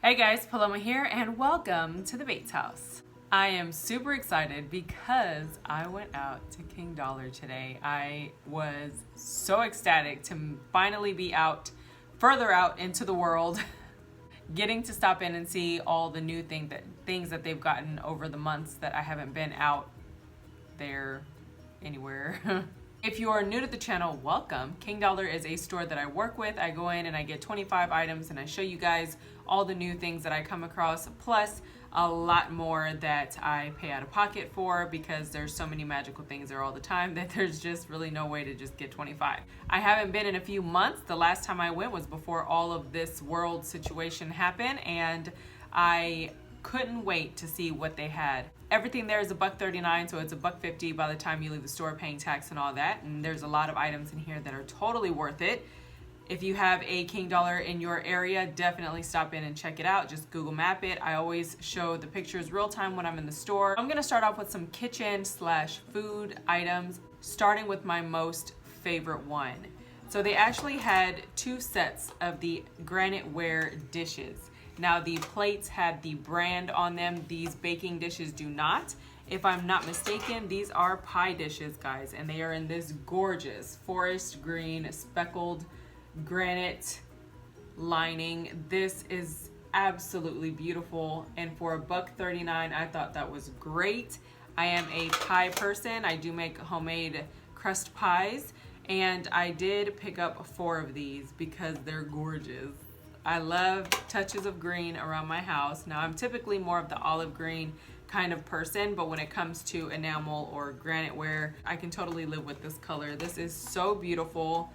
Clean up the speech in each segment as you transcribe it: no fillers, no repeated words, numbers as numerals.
Hey guys, Paloma here and welcome to the Bates House. I am super excited because I went out to King Dollar today. I was so ecstatic to finally be out, further out into the world, getting to stop in and see all the new things that they've gotten over the months that I haven't been out there anywhere. If you are new to the channel, welcome. King Dollar is a store that I work with. I go in and I get 25 items and I show you guys all the new things that I come across, plus a lot more that I pay out of pocket for because there's so many magical things there all the time that there's just really no way to just get 25. I haven't been in a few months. The last time I went was before all of this world situation happened, and I couldn't wait to see what they had. Everything there is $1.39, so it's $1.50 by the time you leave the store paying tax and all that. And there's a lot of items in here that are totally worth it. If you have a King Dollar in your area, definitely stop in and check it out. Just Google map it. I always show the pictures real time when I'm in the store. I'm gonna start off with some kitchen/food items, starting with my most favorite one. So they actually had two sets of the graniteware dishes. Now the plates had the brand on them. These baking dishes do not. If I'm not mistaken, these are pie dishes, guys, and they are in this gorgeous forest green speckled granite lining. This is absolutely beautiful, and for $1.39, I thought that was great. I am a pie person. I do make homemade crust pies, and I did pick up 4 of these because they're gorgeous. I love touches of green around my house. Now I'm typically more of the olive green kind of person, but when it comes to enamel or graniteware, I can totally live with this color. This is so beautiful.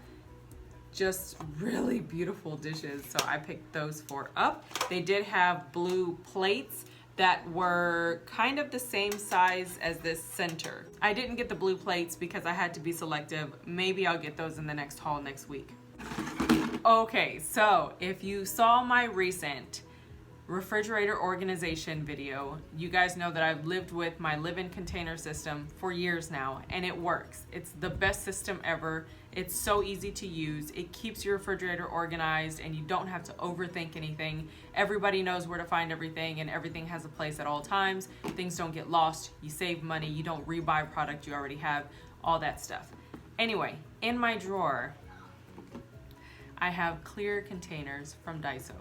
Just really beautiful dishes, so I picked those 4 up. They did have blue plates that were kind of the same size as this center. I didn't get the blue plates because I had to be selective. Maybe I'll get those in the next haul next week. Okay, so if you saw my recent refrigerator organization video, you guys know that I've lived with my live-in container system for years now, and it works. It's the best system ever. It's so easy to use. It keeps your refrigerator organized and you don't have to overthink anything. Everybody knows where to find everything, and everything has a place at all times. Things don't get lost. You save money. You don't rebuy product you already have, all that stuff. Anyway, in my drawer, I have clear containers from Daiso.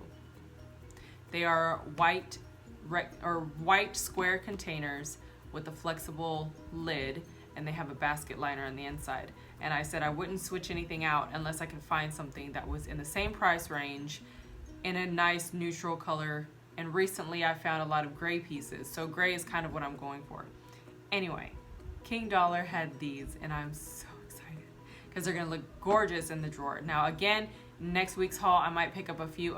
They are white square containers with a flexible lid, and they have a basket liner on the inside. And I said I wouldn't switch anything out unless I could find something that was in the same price range in a nice neutral color. And recently I found a lot of gray pieces, so gray is kind of what I'm going for. Anyway, King Dollar had these, and I'm so excited because they're gonna look gorgeous in the drawer. Now again, next week's haul I might pick up a few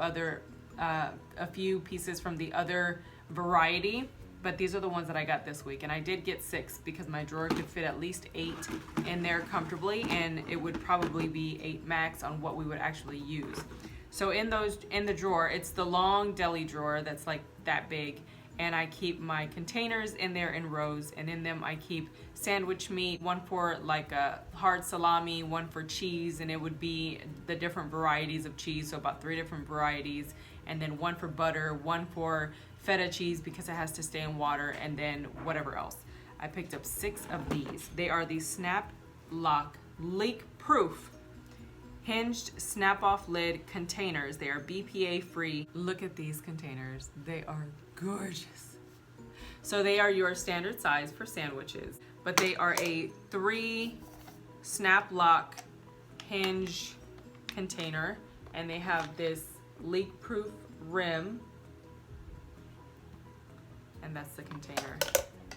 pieces from the other variety, but these are the ones that I got this week, and I did get 6 because my drawer could fit at least 8 in there comfortably, and it would probably be 8 max on what we would actually use. So in the drawer, it's the long deli drawer that's like that big, and I keep my containers in there in rows, and in them I keep sandwich meat, one for like a hard salami, one for cheese, and it would be the different varieties of cheese, so about 3 different varieties, and then one for butter, one for feta cheese because it has to stay in water, and then whatever else. I picked up 6 of these. They are the Snap Lock leak proof hinged snap off lid containers. They are BPA free. Look at these containers. They are gorgeous. So they are your standard size for sandwiches, but they are a 3 snap lock hinge container, and they have this leak proof rim, and that's the container.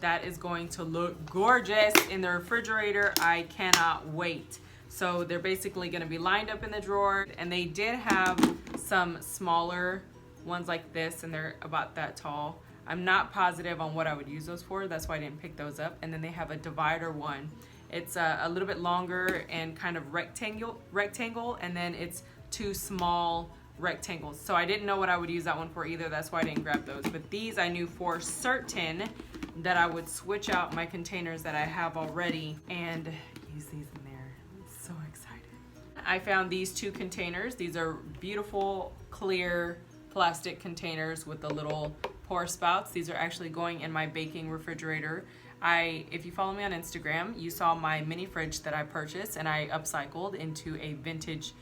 That is going to look gorgeous in the refrigerator. I cannot wait. So they're basically gonna be lined up in the drawer, and they did have some smaller ones like this, and they're about that tall. I'm not positive on what I would use those for. That's why I didn't pick those up. And then they have a divider one. It's a little bit longer and kind of rectangle, and then it's 2 small rectangles. So I didn't know what I would use that one for either. That's why I didn't grab those. But these I knew for certain that I would switch out my containers that I have already and use these in there. I'm so excited. I found these 2 containers. These are beautiful, clear plastic containers with the little pour spouts. These are actually going in my baking refrigerator. If you follow me on Instagram, you saw my mini fridge that I purchased and I upcycled into a vintage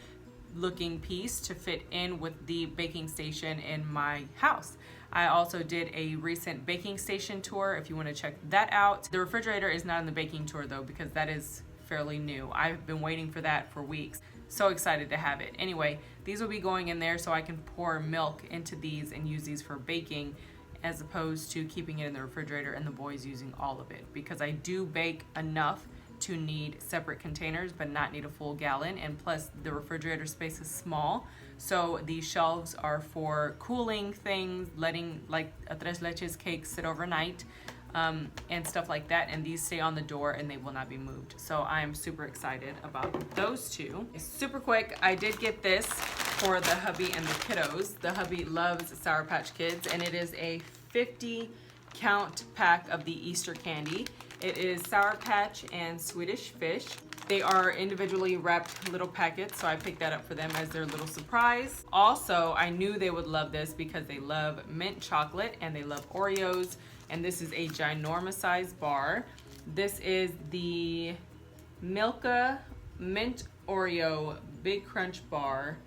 looking piece to fit in with the baking station in my house. I also did a recent baking station tour if you want to check that out. The refrigerator is not in the baking tour though, because that is fairly new. I've been waiting for that for weeks. So excited to have it. Anyway, these will be going in there so I can pour milk into these and use these for baking, as opposed to keeping it in the refrigerator and the boys using all of it, because I do bake enough to need separate containers but not need a full gallon, and plus the refrigerator space is small, so these shelves are for cooling things, letting like a tres leches cake sit overnight, and stuff like that, and these stay on the door and they will not be moved. So I'm super excited about those two. Super quick, I did get this for the hubby and the kiddos. The hubby loves Sour Patch Kids, and it is a 50 count pack of the Easter candy. It is Sour Patch and Swedish Fish. They are individually wrapped little packets, so I picked that up for them as their little surprise. Also, I knew they would love this because they love mint chocolate and they love Oreos, and this is a ginormous size bar. This is the Milka Mint Oreo Big Crunch Bar,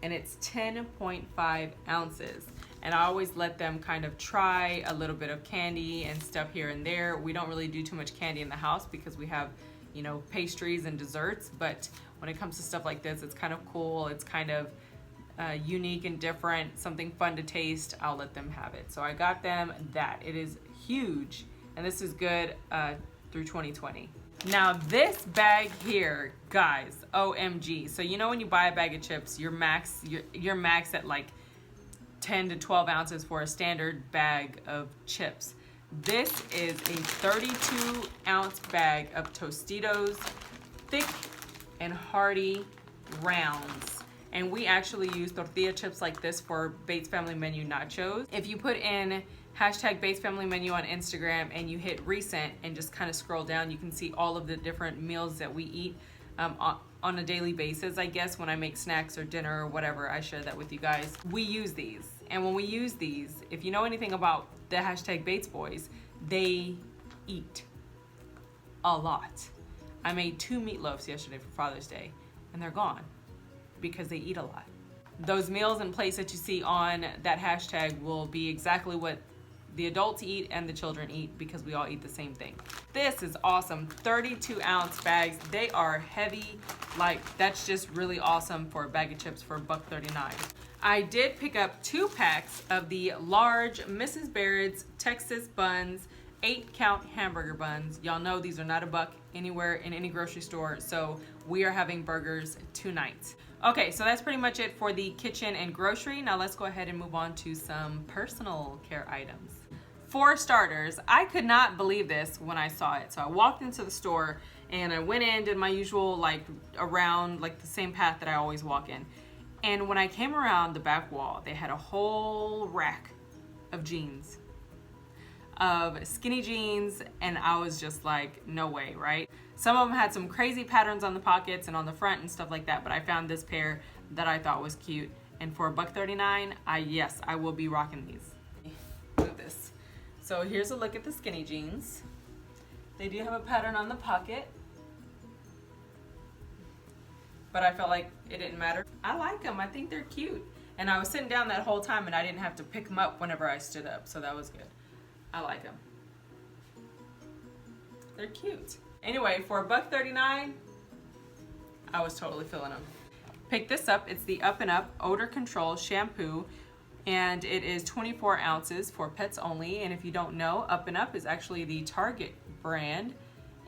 and it's 10.5 ounces. And I always let them kind of try a little bit of candy and stuff here and there. We don't really do too much candy in the house because we have, you know, pastries and desserts, but when it comes to stuff like this, it's kind of cool. It's kind of unique and different, something fun to taste. I'll let them have it. So I got them that. It is huge, and this is good through 2020. Now this bag here, guys, OMG. So you know when you buy a bag of chips, you're max at like 10 to 12 ounces for a standard bag of chips. This is a 32 ounce bag of Tostitos thick and hearty rounds. And we actually use tortilla chips like this for Bates Family Menu nachos. If you put in hashtag Bates Family Menu on Instagram and you hit recent and just kind of scroll down, you can see all of the different meals that we eat on a daily basis. I guess when I make snacks or dinner or whatever, I share that with you guys. We use these. And when we use these, if you know anything about the hashtag Bates Boys, they eat a lot. I made 2 meatloafs yesterday for Father's Day, and they're gone because they eat a lot. Those meals and plates that you see on that hashtag will be exactly what the adults eat and the children eat, because we all eat the same thing. This is awesome. 32 ounce bags. They are heavy. Like, that's just really awesome for a bag of chips for $1.39. I did pick up 2 packs of the large Mrs. Baird's Texas Buns 8 count hamburger buns. Y'all know these are not $1 anywhere in any grocery store, so we are having burgers tonight. Okay, so that's pretty much it for the kitchen and grocery. Now let's go ahead and move on to some personal care items. For starters, I could not believe this when I saw it. So I walked into the store and I went in, did my usual around the same path that I always walk in. And when I came around the back wall, they had a whole rack of jeans, of skinny jeans, and I was just like, no way, right? Some of them had some crazy patterns on the pockets and on the front and stuff like that, but I found this pair that I thought was cute. And for $1.39, yes, I will be rocking these. Look at this. So here's a look at the skinny jeans. They do have a pattern on the pocket, but I felt like it didn't matter. I like them. I think they're cute. And I was sitting down that whole time and I didn't have to pick them up whenever I stood up, so that was good. I like them. They're cute. Anyway, for $1.39, I was totally feeling them. Pick this up. It's the Up and Up Odor Control Shampoo, and it is 24 ounces for pets only. And if you don't know, Up and Up is actually the Target brand,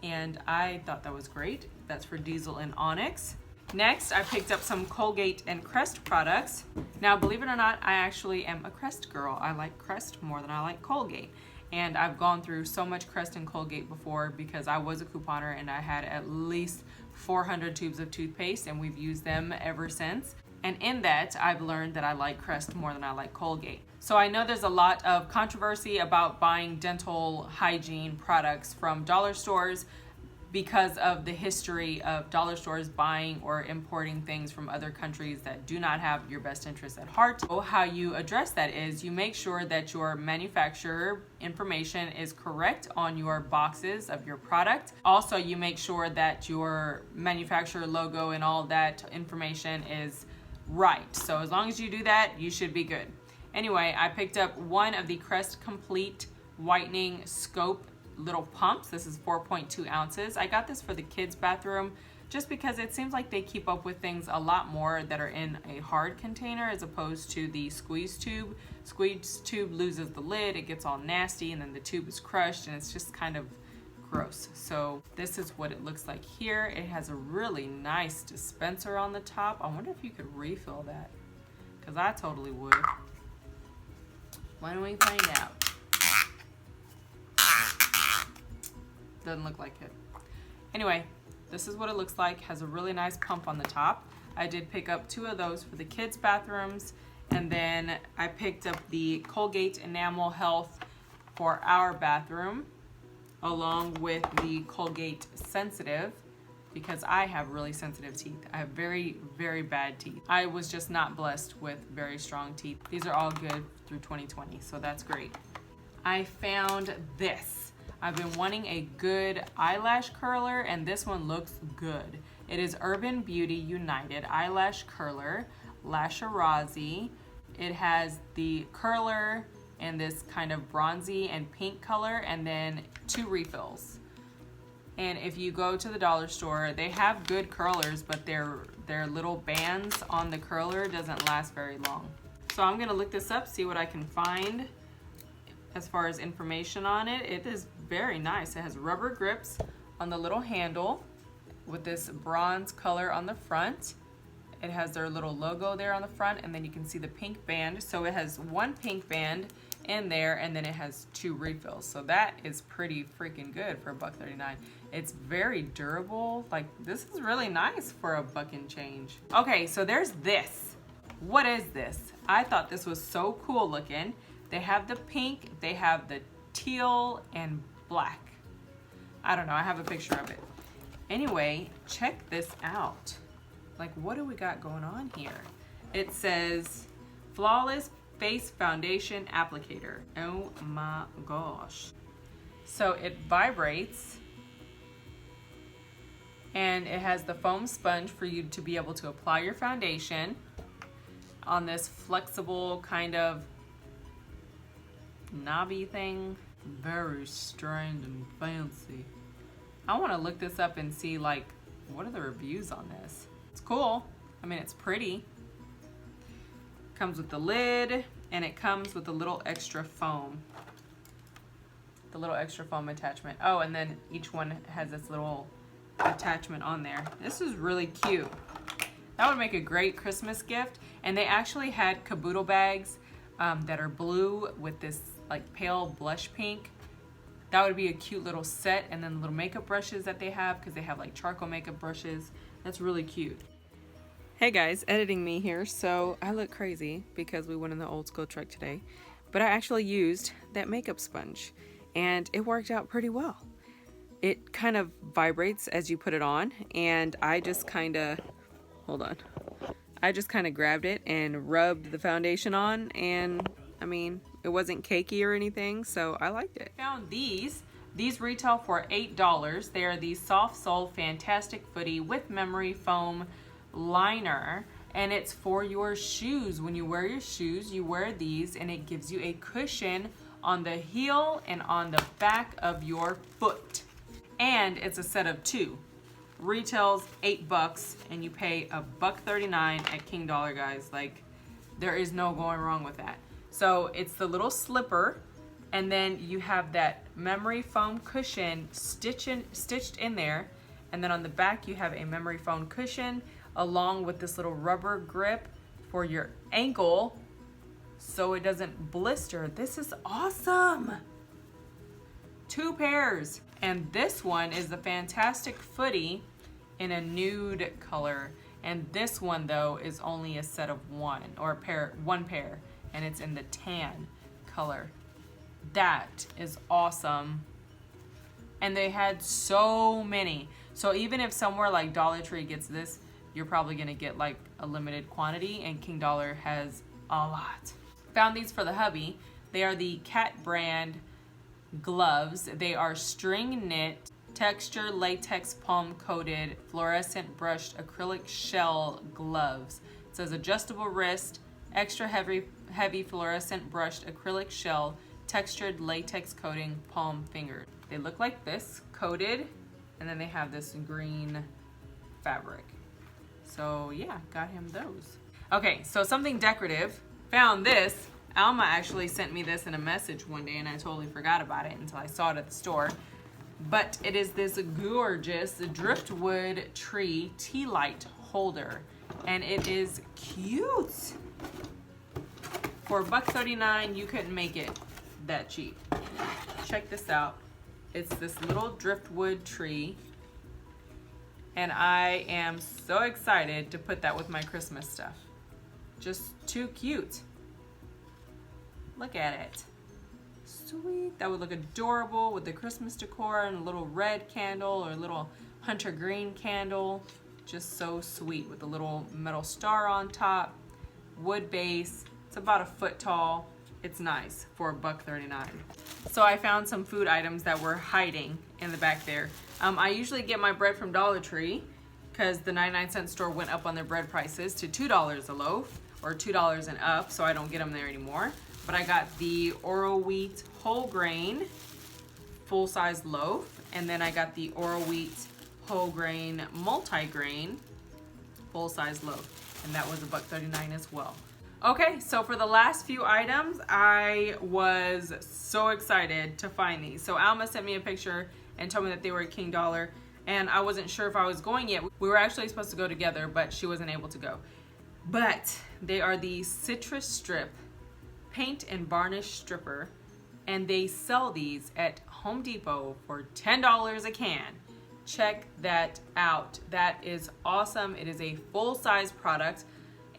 and I thought that was great. That's for Diesel and Onyx. Next, I picked up some Colgate and Crest products. Now, believe it or not, I actually am a Crest girl. I like Crest more than I like Colgate. And I've gone through so much Crest and Colgate before because I was a couponer and I had at least 400 tubes of toothpaste, and we've used them ever since. And in that, I've learned that I like Crest more than I like Colgate. So I know there's a lot of controversy about buying dental hygiene products from dollar stores. because of the history of dollar stores buying or importing things from other countries that do not have your best interests at heart. So how you address that is you make sure that your manufacturer information is correct on your boxes of your product. Also, you make sure that your manufacturer logo and all that information is right. So as long as you do that, you should be good. Anyway, I picked up one of the Crest Complete Whitening Scope little pumps. This is 4.2 ounces. I got this for the kids' bathroom just because it seems like they keep up with things a lot more that are in a hard container as opposed to the squeeze tube. Squeeze tube loses the lid, it gets all nasty, and then the tube is crushed, and it's just kind of gross. So this is what it looks like here. It has a really nice dispenser on the top. I wonder if you could refill that, because I totally would. Why don't we find out? Doesn't look like it. Anyway, this is what it looks like. Has a really nice pump on the top. I did pick up 2 of those for the kids' bathrooms, and then I picked up the Colgate Enamel Health for our bathroom, along with the Colgate Sensitive, because I have really sensitive teeth. I have very, very bad teeth. I was just not blessed with very strong teeth. These are all good through 2020, so that's great. I found this. I've been wanting a good eyelash curler, and this one looks good. It is Urban Beauty United Eyelash Curler, Lasherazzi. It has the curler in this kind of bronzy and pink color, and then 2 refills. And if you go to the dollar store, they have good curlers, but their little bands on the curler doesn't last very long. So I'm gonna look this up, see what I can find as far as information on it. It is very nice. It has rubber grips on the little handle with this bronze color on the front. It has their little logo there on the front, and then you can see the pink band. So it has 1 pink band in there, and then it has 2 refills. So that is pretty freaking good for $1.39. It's very durable. Like, this is really nice for $1 and change. Okay, so there's this. What is this? I thought this was so cool looking. They have the pink, they have the teal and black. I don't know, I have a picture of it. Anyway, check this out. Like, what do we got going on here? It says Flawless Face Foundation Applicator. Oh my gosh. So it vibrates, and it has the foam sponge for you to be able to apply your foundation on this flexible kind of knobby thing. Very strange and fancy. I want to look this up and see, like, what are the reviews on this? It's cool. I mean, it's pretty. Comes with the lid, and it comes with a little extra foam. The little extra foam attachment. Oh, and then each one has this little attachment on there. This is really cute. That would make a great Christmas gift. And they actually had caboodle bags that are blue with this like pale blush pink. That would be a cute little set. And then little makeup brushes that they have, because they have like charcoal makeup brushes. That's really cute. Hey guys, editing me here. So I look crazy because we went in the old school truck today, but I actually used that makeup sponge and it worked out pretty well. It kind of vibrates as you put it on, and I just kind of, I just kind of grabbed it and rubbed the foundation on, and I mean, it wasn't cakey or anything, so I liked it. Found these. These retail for $8. They are the Soft Sole Fantastic Footy with memory foam liner, and it's for your shoes. When you wear your shoes, you wear these, and it gives you a cushion on the heel and on the back of your foot. And it's a set of 2. Retails $8, and you pay $1.39 at King Dollar, guys. Like, there is no going wrong with that. So it's the little slipper, and then you have that memory foam cushion stitched in there, and then on the back you have a memory foam cushion along with this little rubber grip for your ankle so it doesn't blister. This is awesome. 2 pairs. And this one is the Fantastic Footy in a nude color. And this one though is only a set of 1, or one pair, and it's in the tan color. That is awesome. and they had so many. So even if somewhere like Dollar Tree gets this, you're probably gonna get like a limited quantity, and King Dollar has a lot. Found these for the hubby. They are the Cat brand gloves. They are string knit, texture latex palm coated, fluorescent brushed acrylic shell gloves. It says adjustable wrist, extra heavy fluorescent brushed acrylic shell, textured latex coating, palm finger. They look like this, coated, and then they have this green fabric. So yeah, got him those. Okay, so something decorative. Found this. Alma actually sent me this in a message one day, and I totally forgot about it until I saw it at the store. But it is this gorgeous driftwood tree tea light holder, and it is cute. For $1.39, you couldn't make it that cheap. Check this out. It's this little driftwood tree, and I am so excited to put that with my Christmas stuff. Just too cute. Look at it. Sweet. That would look adorable with the Christmas decor and a little red candle or a little hunter green candle. Just so sweet with a little metal star on top. Wood base. It's about a foot tall. It's nice for $1.39. So I found some food items that were hiding in the back there. I usually get my bread from Dollar Tree because the 99-cent store went up on their bread prices to $2 a loaf, or $2 and up, so I don't get them there anymore. But I got the Oro Wheat whole grain full-size loaf, and then I got the Oro Wheat whole grain multi-grain full-size loaf, and that was $1.39 as well. Okay, so for the last few items, I was so excited to find these. So Alma sent me a picture and told me that they were at King Dollar, and I wasn't sure if I was going yet. We were actually supposed to go together, but she wasn't able to go. But they are the Citrus Strip Paint and Varnish Stripper, and they sell these at Home Depot for $10 a can. Check that out. That is awesome. It is a full-size product,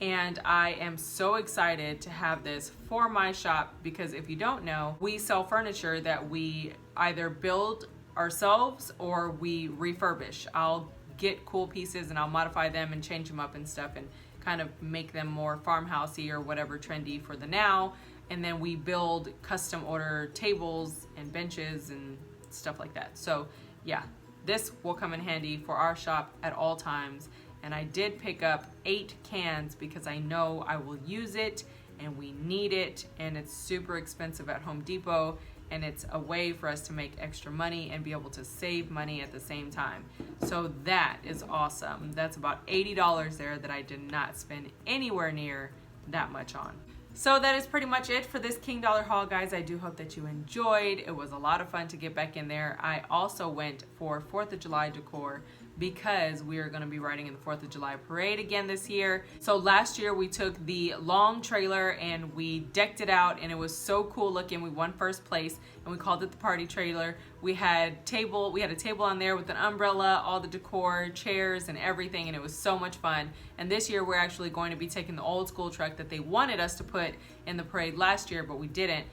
and I am so excited to have this for my shop because if you don't know, we sell furniture that we either build ourselves or we refurbish. I'll get cool pieces and I'll modify them and change them up and stuff and kind of make them more farmhousey or whatever trendy for the now, and then we build custom order tables and benches and stuff like that. So yeah, this will come in handy for our shop at all times. And I did pick up 8 cans because I know I will use it and we need it, and it's super expensive at Home Depot, and it's a way for us to make extra money and be able to save money at the same time. So that is awesome. That's about $80 there that I did not spend anywhere near that much on. So that is pretty much it for this King Dollar haul, guys. I do hope that you enjoyed. It was a lot of fun to get back in there. I also went for 4th of July decor because we are going to be riding in the 4th of July parade again this year. So last year we took the long trailer and we decked it out, and it was so cool looking. We won first place and we called it the party trailer. We had a table on there with an umbrella, all the decor, chairs and everything, and it was so much fun. And this year we're actually going to be taking the old school truck that they wanted us to put in the parade last year, but we didn't.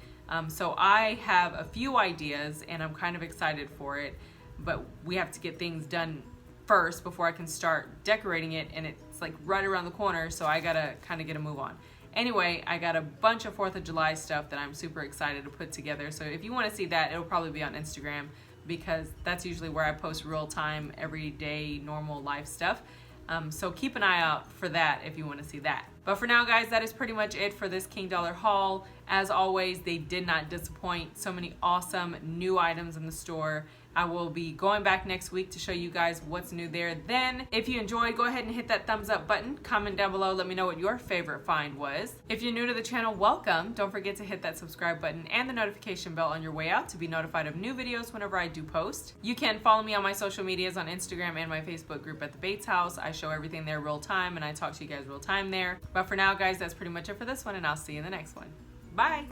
So I have a few ideas and I'm kind of excited for it, but we have to get things done first before I can start decorating it, and it's like right around the corner, so I gotta kind of get a move on. Anyway, I got a bunch of 4th of July stuff that I'm super excited to put together, so if you want to see that, it'll probably be on Instagram because that's usually where I post real-time, everyday, normal life stuff. So keep an eye out for that if you want to see that. But for now, guys, that is pretty much it for this King Dollar haul. As always, they did not disappoint. So many awesome new items in the store. I will be going back next week to show you guys what's new there. Then, if you enjoyed, go ahead and hit that thumbs up button. Comment down below. Let me know what your favorite find was. If you're new to the channel, welcome. Don't forget to hit that subscribe button and the notification bell on your way out to be notified of new videos whenever I do post. You can follow me on my social medias on Instagram and my Facebook group at the Bates House. I show everything there real time and I talk to you guys real time there. But for now, guys, that's pretty much it for this one, and I'll see you in the next one. Bye.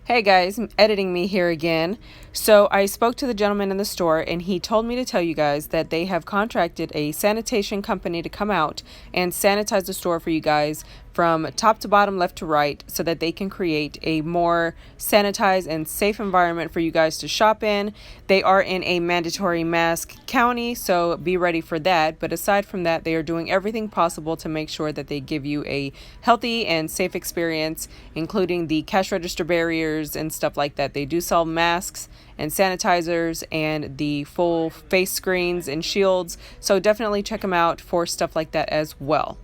Hey guys, I'm editing me here again. So I spoke to the gentleman in the store and he told me to tell you guys that they have contracted a sanitation company to come out and sanitize the store for you guys from top to bottom, left to right, so that they can create a more sanitized and safe environment for you guys to shop in. They are in a mandatory mask county, so be ready for that. But aside from that, they are doing everything possible to make sure that they give you a healthy and safe experience, including the cash register barriers and stuff like that. They do sell masks and sanitizers and the full face screens and shields, so definitely check them out for stuff like that as well.